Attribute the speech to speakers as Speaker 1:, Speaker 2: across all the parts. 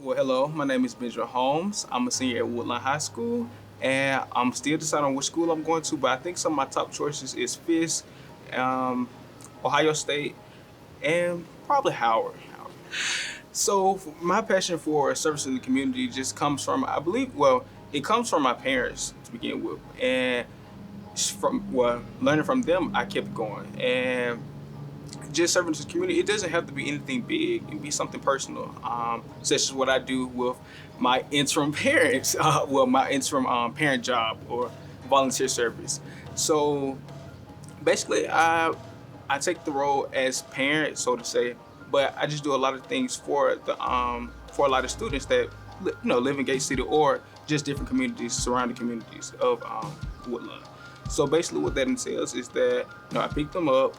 Speaker 1: Well, hello, my name is Benjamin Holmes. I'm a senior at Woodland High School, and I'm still deciding on which school I'm going to, but I think some of my top choices is Fisk, um, Ohio State, and probably Howard. So my passion for service in the community just comes from, I believe, well, it comes from my parents to begin with, and learning from them, I kept going, and just serving to the community, it doesn't have to be anything big. It can be something personal, such as what I do with my interim parents, my interim parent job or volunteer service. So basically, I take the role as parent, so to say, but I just do a lot of things for a lot of students that live in Gate City or just different communities, surrounding communities of Woodland. So basically, what that entails is that I pick them up.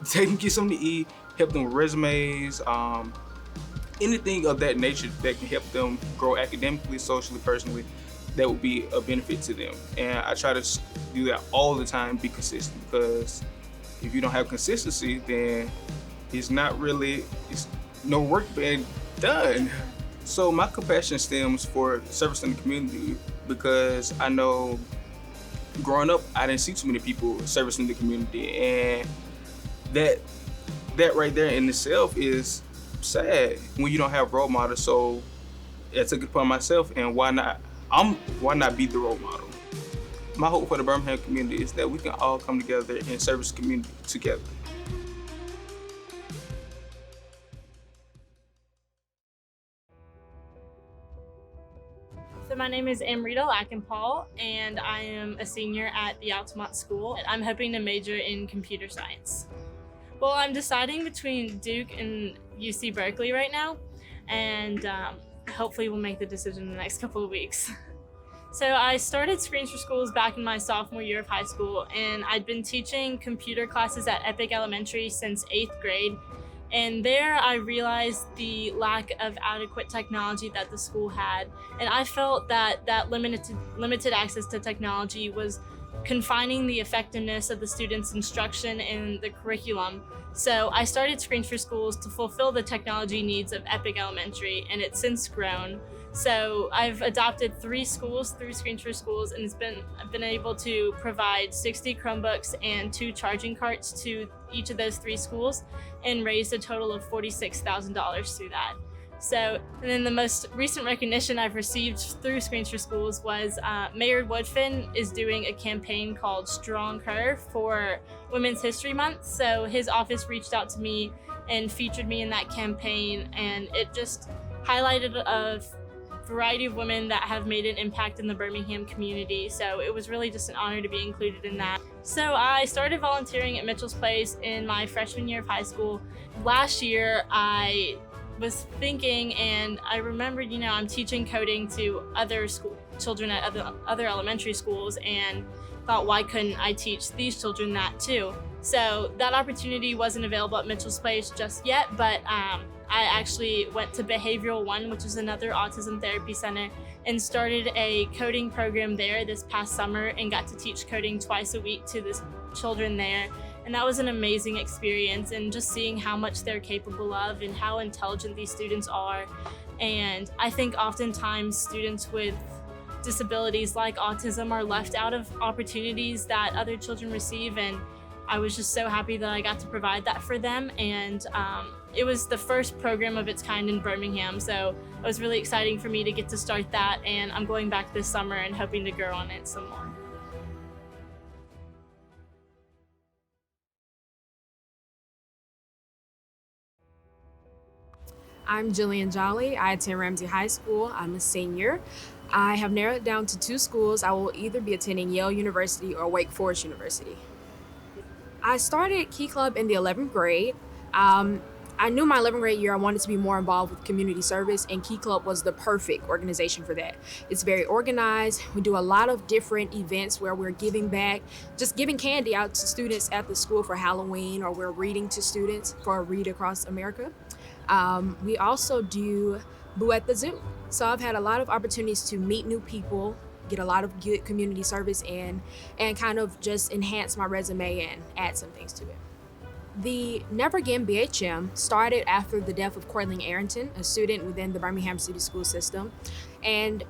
Speaker 1: Take them get something to eat, help them with resumes, anything of that nature that can help them grow academically, socially, personally, that would be a benefit to them. And I try to do that all the time, be consistent, because if you don't have consistency, then it's no work being done. So my compassion stems for service in the community because I know growing up, I didn't see too many people servicing the community, and that that right there in itself is sad when you don't have role models. So I took it upon myself, and why not be the role model? My hope for the Birmingham community is that we can all come together and service the community together.
Speaker 2: So my name is Amrita Lackenpaul, and I am a senior at the Altamont School. I'm hoping to major in computer science. Well, I'm deciding between Duke and UC Berkeley right now, and hopefully we'll make the decision in the next couple of weeks. So I started Screens for Schools back in my sophomore year of high school, and I'd been teaching computer classes at Epic Elementary since 8th grade. And there I realized the lack of adequate technology that the school had. And I felt that limited access to technology was confining the effectiveness of the students' instruction and the curriculum. So I started Screens for Schools to fulfill the technology needs of Epic Elementary, and it's since grown. So I've adopted 3 schools through Screens for Schools, and I've been able to provide 60 Chromebooks and 2 charging carts to each of those 3 schools, and raised a total of $46,000 through that. So, and then the most recent recognition I've received through Screens for Schools was Mayor Woodfin is doing a campaign called Strong Her for Women's History Month. So his office reached out to me and featured me in that campaign, and it just highlighted a variety of women that have made an impact in the Birmingham community. So it was really just an honor to be included in that. So I started volunteering at Mitchell's Place in my freshman year of high school. Last year, I was thinking, and I remembered, I'm teaching coding to other children at other elementary schools, and thought, why couldn't I teach these children that too? So that opportunity wasn't available at Mitchell's Place just yet, but I actually went to Behavioral One, which is another autism therapy center, and started a coding program there this past summer, and got to teach coding twice a week to the children there. And that was an amazing experience, and just seeing how much they're capable of and how intelligent these students are. And I think oftentimes students with disabilities like autism are left out of opportunities that other children receive, and I was just so happy that I got to provide that for them. And it was the first program of its kind in Birmingham, so it was really exciting for me to get to start that, and I'm going back this summer and hoping to grow on it some more.
Speaker 3: I'm Jillian Jolly. I attend Ramsey High School. I'm a senior. I have narrowed it down to 2 schools. I will either be attending Yale University or Wake Forest University. I started Key Club in the 11th grade. I knew my 11th grade year I wanted to be more involved with community service, and Key Club was the perfect organization for that. It's very organized. We do a lot of different events where we're giving back, just giving candy out to students at the school for Halloween, or we're reading to students for a Read Across America. We also do Boo at the Zoo. So I've had a lot of opportunities to meet new people, get a lot of good community service in, and kind of just enhance my resume and add some things to it. The Never Again BHM started after the death of Cortland Arrington, a student within the Birmingham City School System. And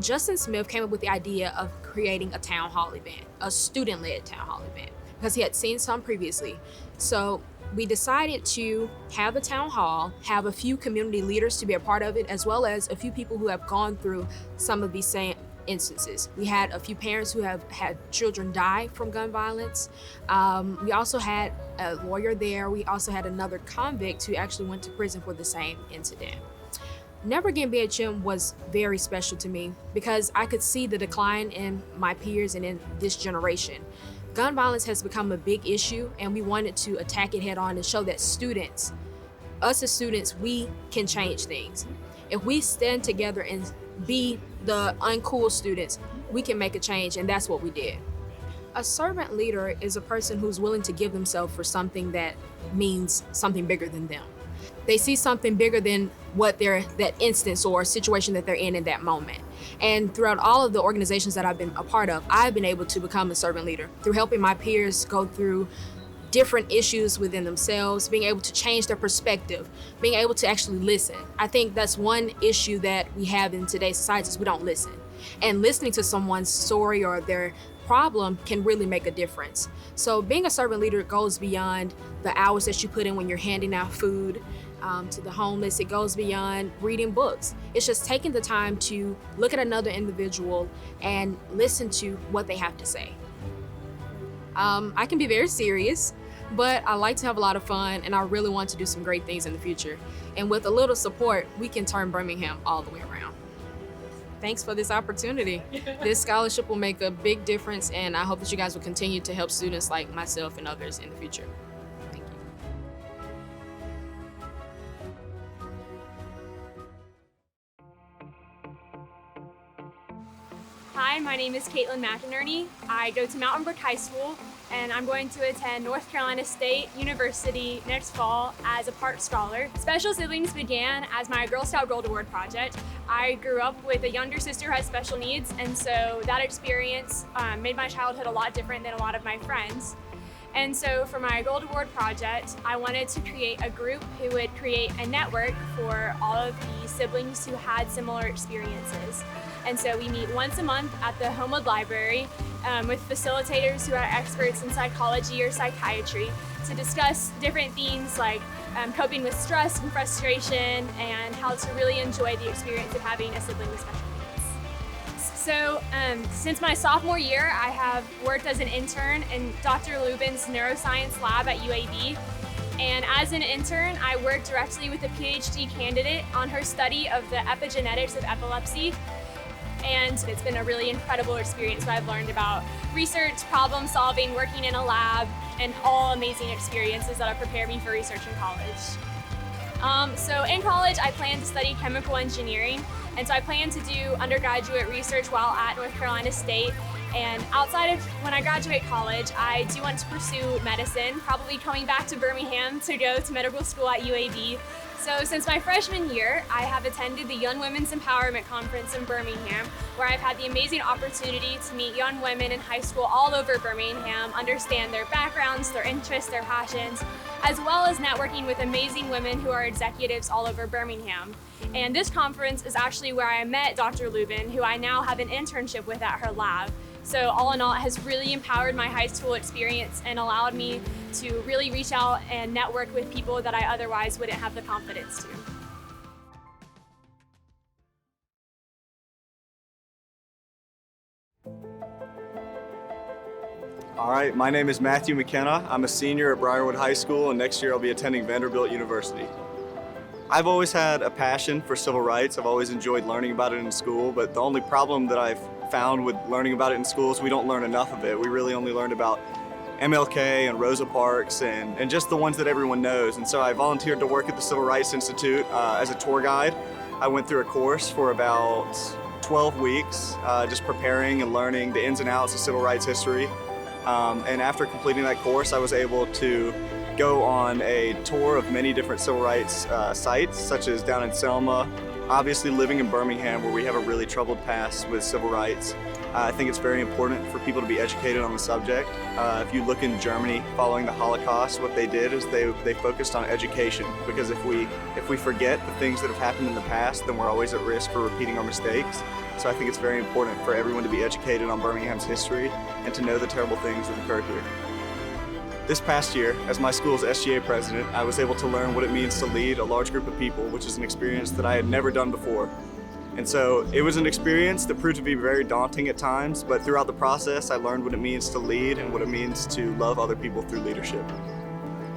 Speaker 3: Justin Smith came up with the idea of creating a town hall event, a student-led town hall event, because he had seen some previously. So we decided to have a town hall, have a few community leaders to be a part of it, as well as a few people who have gone through some of these same instances. We had a few parents who have had children die from gun violence. We also had a lawyer there. We also had another convict who actually went to prison for the same incident. Never Again BHM was very special to me because I could see the decline in my peers and in this generation. Gun violence has become a big issue, and we wanted to attack it head on and show that students, us as students, we can change things. If we stand together and be the uncool students, we can make a change, and that's what we did. A servant leader is a person who's willing to give themselves for something that means something bigger than them. They see something bigger than what that instance or situation that they're in that moment. And throughout all of the organizations that I've been a part of, I've been able to become a servant leader through helping my peers go through different issues within themselves, being able to change their perspective, being able to actually listen. I think that's one issue that we have in today's society is we don't listen. And listening to someone's story or their problem can really make a difference. So being a servant leader goes beyond the hours that you put in when you're handing out food to the homeless. It goes beyond reading books. It's just taking the time to look at another individual and listen to what they have to say. I can be very serious, but I like to have a lot of fun, and I really want to do some great things in the future. And with a little support, we can turn Birmingham all the way around. Thanks for this opportunity. This scholarship will make a big difference, and I hope that you guys will continue to help students like myself and others in the future. Thank you.
Speaker 4: Hi, my name is Caitlin McInerney. I go to Mountain Brook High School, and I'm going to attend North Carolina State University next fall as a Park Scholar. Special Siblings began as my Girl Scout Gold Award project. I grew up with a younger sister who has special needs, and so that experience made my childhood a lot different than a lot of my friends. And so for my Gold Award project, I wanted to create a group who would create a network for all of the siblings who had similar experiences. And so we meet once a month at the Homewood Library with facilitators who are experts in psychology or psychiatry to discuss different themes like coping with stress and frustration and how to really enjoy the experience of having a sibling with special needs. So since my sophomore year, I have worked as an intern in Dr. Lubin's neuroscience lab at UAB. And as an intern, I worked directly with a PhD candidate on her study of the epigenetics of epilepsy. And it's been a really incredible experience where I've learned about research, problem solving, working in a lab, and all amazing experiences that have prepared me for research in college. So in college, I plan to study chemical engineering. And so I plan to do undergraduate research while at North Carolina State. And outside of when I graduate college, I do want to pursue medicine, probably coming back to Birmingham to go to medical school at UAB. So since my freshman year, I have attended the Young Women's Empowerment Conference in Birmingham, where I've had the amazing opportunity to meet young women in high school all over Birmingham, understand their backgrounds, their interests, their passions, as well as networking with amazing women who are executives all over Birmingham. And this conference is actually where I met Dr. Lubin, who I now have an internship with at her lab. So all in all, it has really empowered my high school experience and allowed me to really reach out and network with people that I otherwise wouldn't have the confidence to.
Speaker 5: All right, my name is Matthew McKenna. I'm a senior at Briarwood High School, and next year I'll be attending Vanderbilt University. I've always had a passion for civil rights. I've always enjoyed learning about it in school, but the only problem that I've found with learning about it in school is we don't learn enough of it. We really only learned about MLK and Rosa Parks and just the ones that everyone knows. And so I volunteered to work at the Civil Rights Institute as a tour guide. I went through a course for about 12 weeks, just preparing and learning the ins and outs of civil rights history. And after completing that course, I was able to go on a tour of many different civil rights sites, such as down in Selma, obviously living in Birmingham where we have a really troubled past with civil rights. I think it's very important for people to be educated on the subject. If you look in Germany following the Holocaust, what they did is they focused on education, because if we forget the things that have happened in the past, then we're always at risk for repeating our mistakes. So I think it's very important for everyone to be educated on Birmingham's history and to know the terrible things that occurred here. This past year, as my school's SGA president, I was able to learn what it means to lead a large group of people, which is an experience that I had never done before. And so it was an experience that proved to be very daunting at times, but throughout the process, I learned what it means to lead and what it means to love other people through leadership.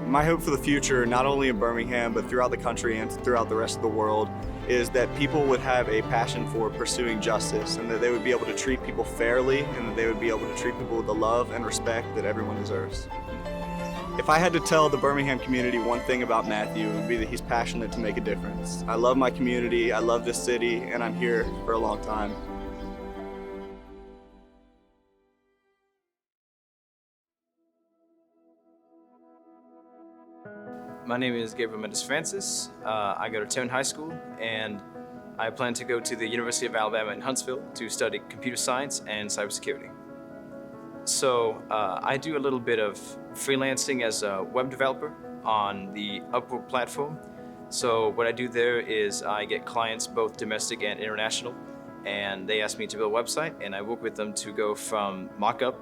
Speaker 5: My hope for the future, not only in Birmingham, but throughout the country and throughout the rest of the world, is that people would have a passion for pursuing justice, and that they would be able to treat people fairly, and that they would be able to treat people with the love and respect that everyone deserves. If I had to tell the Birmingham community one thing about Matthew, it would be that he's passionate to make a difference. I love my community, I love this city, and I'm here for a long time.
Speaker 6: My name is Gabriel Mendes Francis. I go to Tarrant High School, and I plan to go to the University of Alabama in Huntsville to study computer science and cybersecurity. So I do a little bit of freelancing as a web developer on the Upwork platform. So what I do there is I get clients both domestic and international, and they ask me to build a website, and I work with them to go from mock-up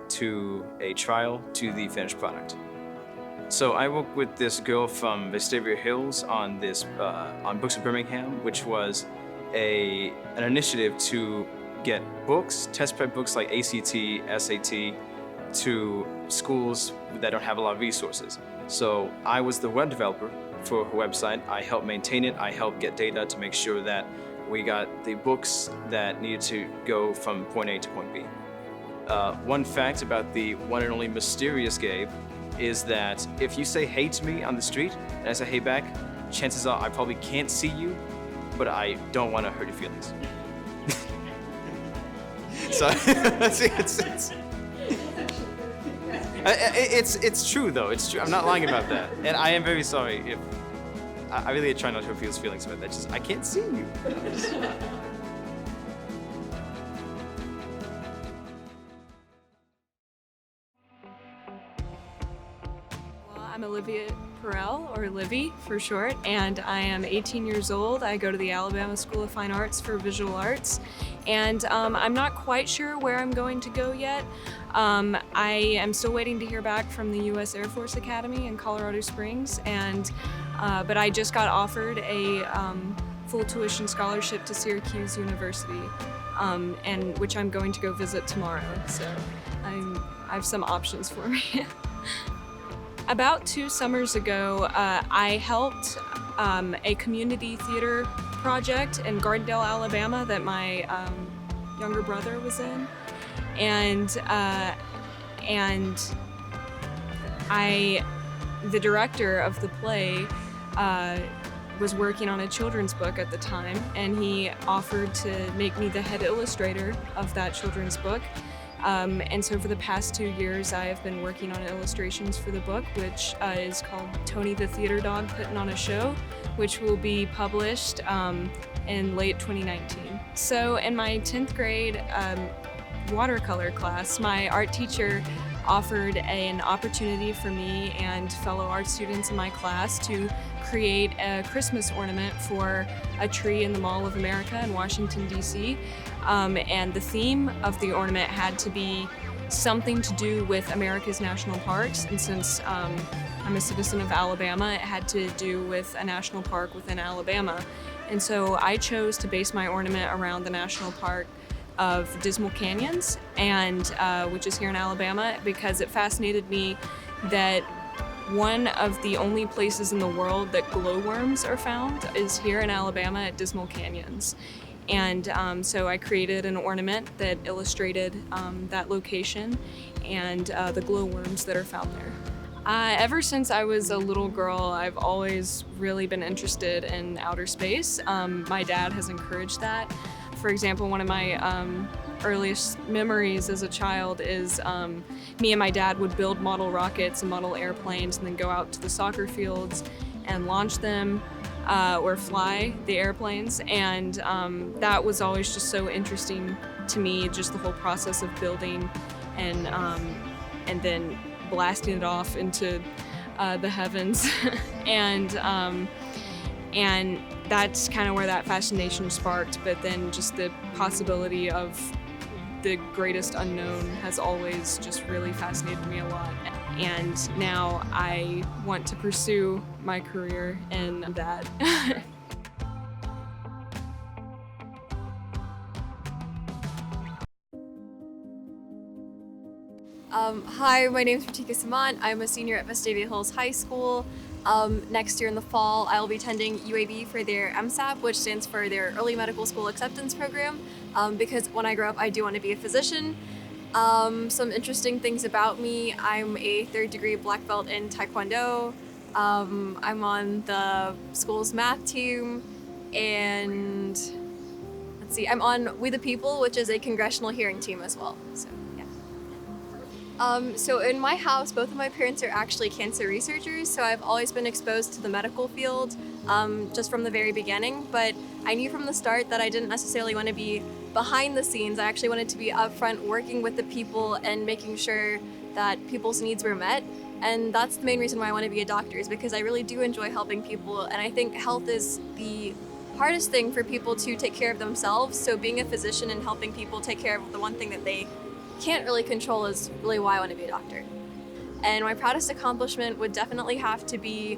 Speaker 6: to a trial to the finished product. So I work with this girl from Vestavia Hills on Books of Birmingham, which was an initiative to get books, test prep books like ACT, SAT, to schools that don't have a lot of resources. So I was the web developer for her website. I helped maintain it. I helped get data to make sure that we got the books that needed to go from point A to point B. One fact about the one and only mysterious Gabe is that if you say hey to me on the street and I say hey back, chances are I probably can't see you, but I don't want to hurt your feelings. So it's true though. It's true. I'm not lying about that, and I am very sorry if I really try not to hurt people's feelings about that. Just I can't see you.
Speaker 7: I'm Olivia Perel, or Livy for short, and I am 18 years old. I go to the Alabama School of Fine Arts for Visual Arts, and I'm not quite sure where I'm going to go yet. I am still waiting to hear back from the U.S. Air Force Academy in Colorado Springs, and but I just got offered a full tuition scholarship to Syracuse University, and which I'm going to go visit tomorrow. So I have some options for me. About 2 summers ago, I helped a community theater project in Gardendale, Alabama that my younger brother was in, and the director of the play was working on a children's book at the time, and he offered to make me the head illustrator of that children's book. And so for the past 2 years, I have been working on illustrations for the book, which is called Tony the Theater Dog Putting on a Show, which will be published in late 2019. So in my 10th grade watercolor class, my art teacher offered an opportunity for me and fellow art students in my class to create a Christmas ornament for a tree in the Mall of America in Washington, D.C. And the theme of the ornament had to be something to do with America's national parks. And since I'm a citizen of Alabama, it had to do with a national park within Alabama. And so I chose to base my ornament around the national park of Dismal Canyons, and which is here in Alabama, because it fascinated me that one of the only places in the world that glowworms are found is here in Alabama at Dismal Canyons. And so I created an ornament that illustrated that location and the glowworms that are found there. Ever since I was a little girl, I've always really been interested in outer space. My dad has encouraged that. For example, one of my earliest memories as a child is me and my dad would build model rockets and model airplanes and then go out to the soccer fields and launch them. or fly the airplanes, and that was always just so interesting to me, just the whole process of building and then blasting it off into the heavens. And that's kind of where that fascination sparked, but then just the possibility of the greatest unknown has always just really fascinated me a lot. And now I want to pursue my career in that.
Speaker 8: Hi, my name is Pratika Samant. I'm a senior at Vestavia Hills High School. Next year in the fall, I'll be attending UAB for their MSAP, which stands for their Early Medical School Acceptance Program, because when I grow up, I do want to be a physician. Some interesting things about me: I'm a 3rd degree black belt in Taekwondo. I'm on the school's math team, and let's see, I'm on We the People, which is a congressional hearing team as well. So in my house, both of my parents are actually cancer researchers, so I've always been exposed to the medical field just from the very beginning, but I knew from the start that I didn't necessarily want to be behind the scenes. I actually wanted to be up front working with the people and making sure that people's needs were met, and that's the main reason why I want to be a doctor, is because I really do enjoy helping people, and I think health is the hardest thing for people to take care of themselves, so being a physician and helping people take care of the one thing that they can't really control is really why I want to be a doctor. And my proudest accomplishment would definitely have to be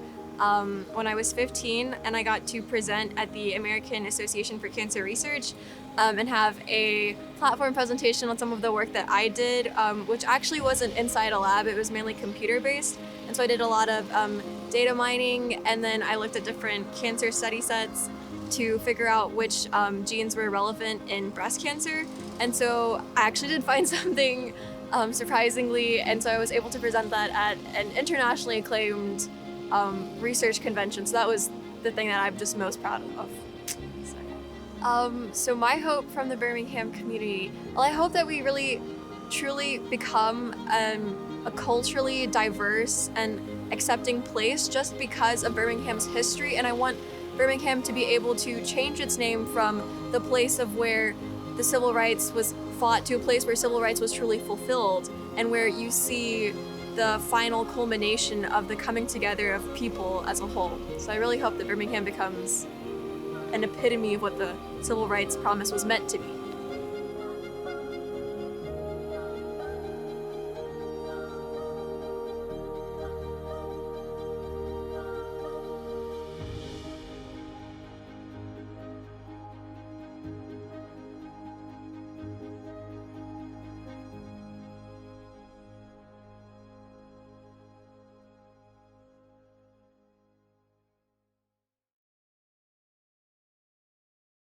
Speaker 8: when I was 15 and I got to present at the American Association for Cancer Research and have a platform presentation on some of the work that I did, which actually wasn't inside a lab, it was mainly computer-based. And so I did a lot of data mining, and then I looked at different cancer study sets to figure out which genes were relevant in breast cancer. And so I actually did find something surprisingly, and so I was able to present that at an internationally acclaimed research convention. So that was the thing that I'm just most proud of. So my hope from the Birmingham community, well, I hope that we really truly become a culturally diverse and accepting place just because of Birmingham's history, and I want Birmingham to be able to change its name from the place of where the civil rights was fought to a place where civil rights was truly fulfilled, and where you see the final culmination of the coming together of people as a whole. So I really hope that Birmingham becomes an epitome of what the civil rights promise was meant to be.